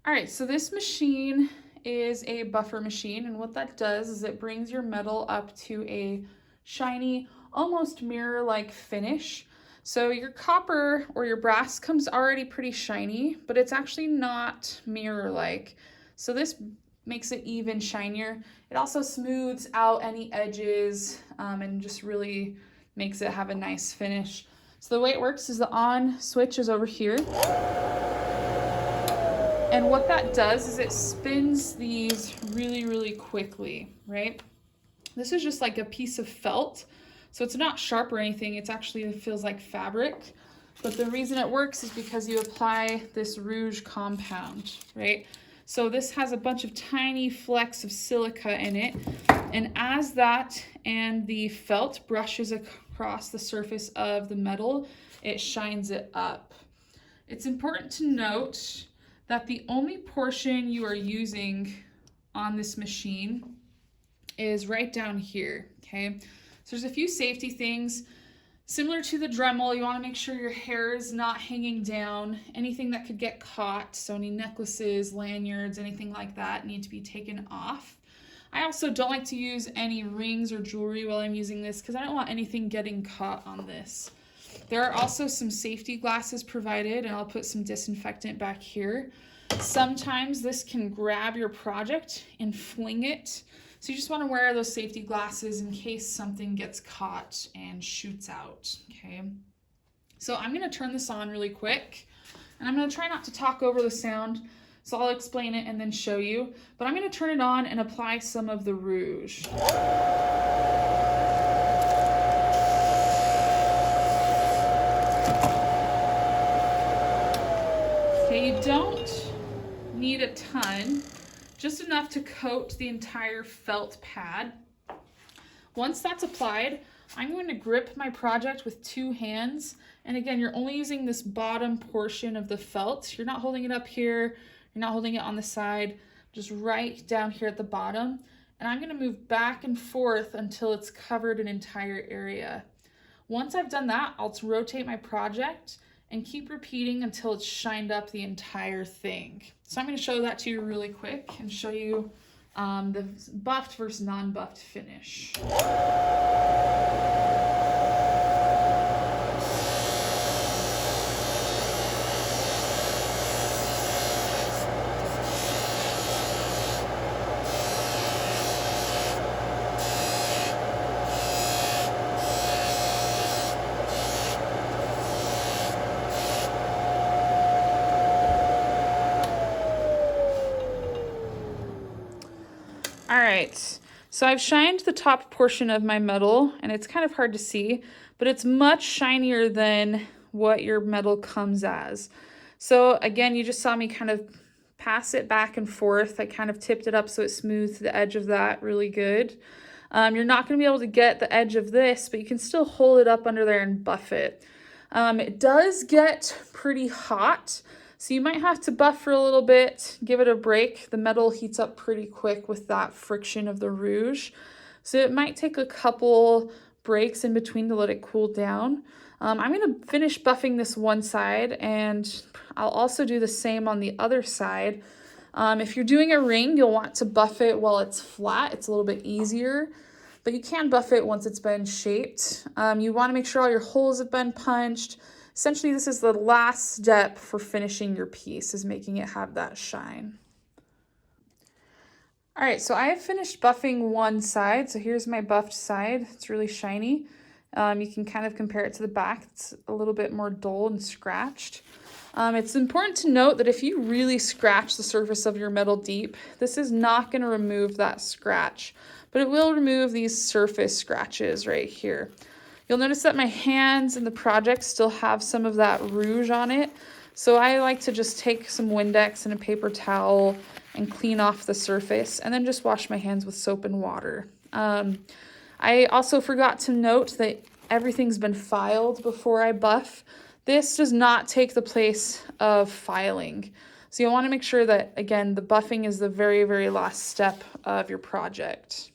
All right, so this machine is a buffer machine, and what that does is it brings your metal up to a shiny, almost mirror-like finish. So your copper or your brass comes already pretty shiny, but it's actually not mirror-like. So this makes it even shinier. It also smooths out any edges and just really makes it have a nice finish. So the way it works is the on switch is over here. And what that does is it spins these really, really quickly, right? This is just like a piece of felt. So it's not sharp or anything. It's actually, it feels like fabric. But the reason it works is because you apply this rouge compound, right? So this has a bunch of tiny flecks of silica in it. And as that and the felt brushes across the surface of the metal, it shines it up. It's important to note that the only portion you are using on this machine is right down here, okay? So there's a few safety things. Similar to the Dremel, you want to make sure your hair is not hanging down. Anything that could get caught, so any necklaces, lanyards, anything like that need to be taken off. I also don't like to use any rings or jewelry while I'm using this because I don't want anything getting caught on this. There are also some safety glasses provided, and I'll put some disinfectant back here. Sometimes this can grab your project and fling it. So you just want to wear those safety glasses in case something gets caught and shoots out, okay? So I'm going to turn this on really quick, and I'm going to try not to talk over the sound, so I'll explain it and then show you. But I'm going to turn it on and apply some of the rouge. Okay, you don't need a ton, just enough to coat the entire felt pad. Once that's applied, I'm going to grip my project with 2 hands. And again, you're only using this bottom portion of the felt. You're not holding it up here. You're not holding it on the side, just right down here at the bottom. And I'm going to move back and forth until it's covered an entire area. Once I've done that, I'll rotate my project and keep repeating until it's shined up the entire thing. So I'm going to show that to you really quick and show you the buffed versus non-buffed finish. All right, so I've shined the top portion of my metal, and it's kind of hard to see, but it's much shinier than what your metal comes as. So again, you just saw me kind of pass it back and forth. I kind of tipped it up so it smooths the edge of that really good. You're not going to be able to get the edge of this, but you can still hold it up under there and buff it. It does get pretty hot, so you might have to buff for a little bit, give it a break. The metal heats up pretty quick with that friction of the rouge. So it might take a couple breaks in between to let it cool down. I'm going to finish buffing this one side, and I'll also do the same on the other side. If you're doing a ring, you'll want to buff it while it's flat. It's a little bit easier, but you can buff it once it's been shaped. You want to make sure all your holes have been punched. Essentially, this is the last step for finishing your piece, is making it have that shine. All right, so I have finished buffing one side. So here's my buffed side. It's really shiny. You can kind of compare it to the back. It's a little bit more dull and scratched. It's important to note that if you really scratch the surface of your metal deep, this is not going to remove that scratch, but it will remove these surface scratches right here. You'll notice that my hands in the project still have some of that rouge on it. So I like to just take some Windex and a paper towel and clean off the surface, and then just wash my hands with soap and water. I also forgot to note that everything's been filed before I buff. This does not take the place of filing. So you'll want to make sure that, again, the buffing is the very, very last step of your project.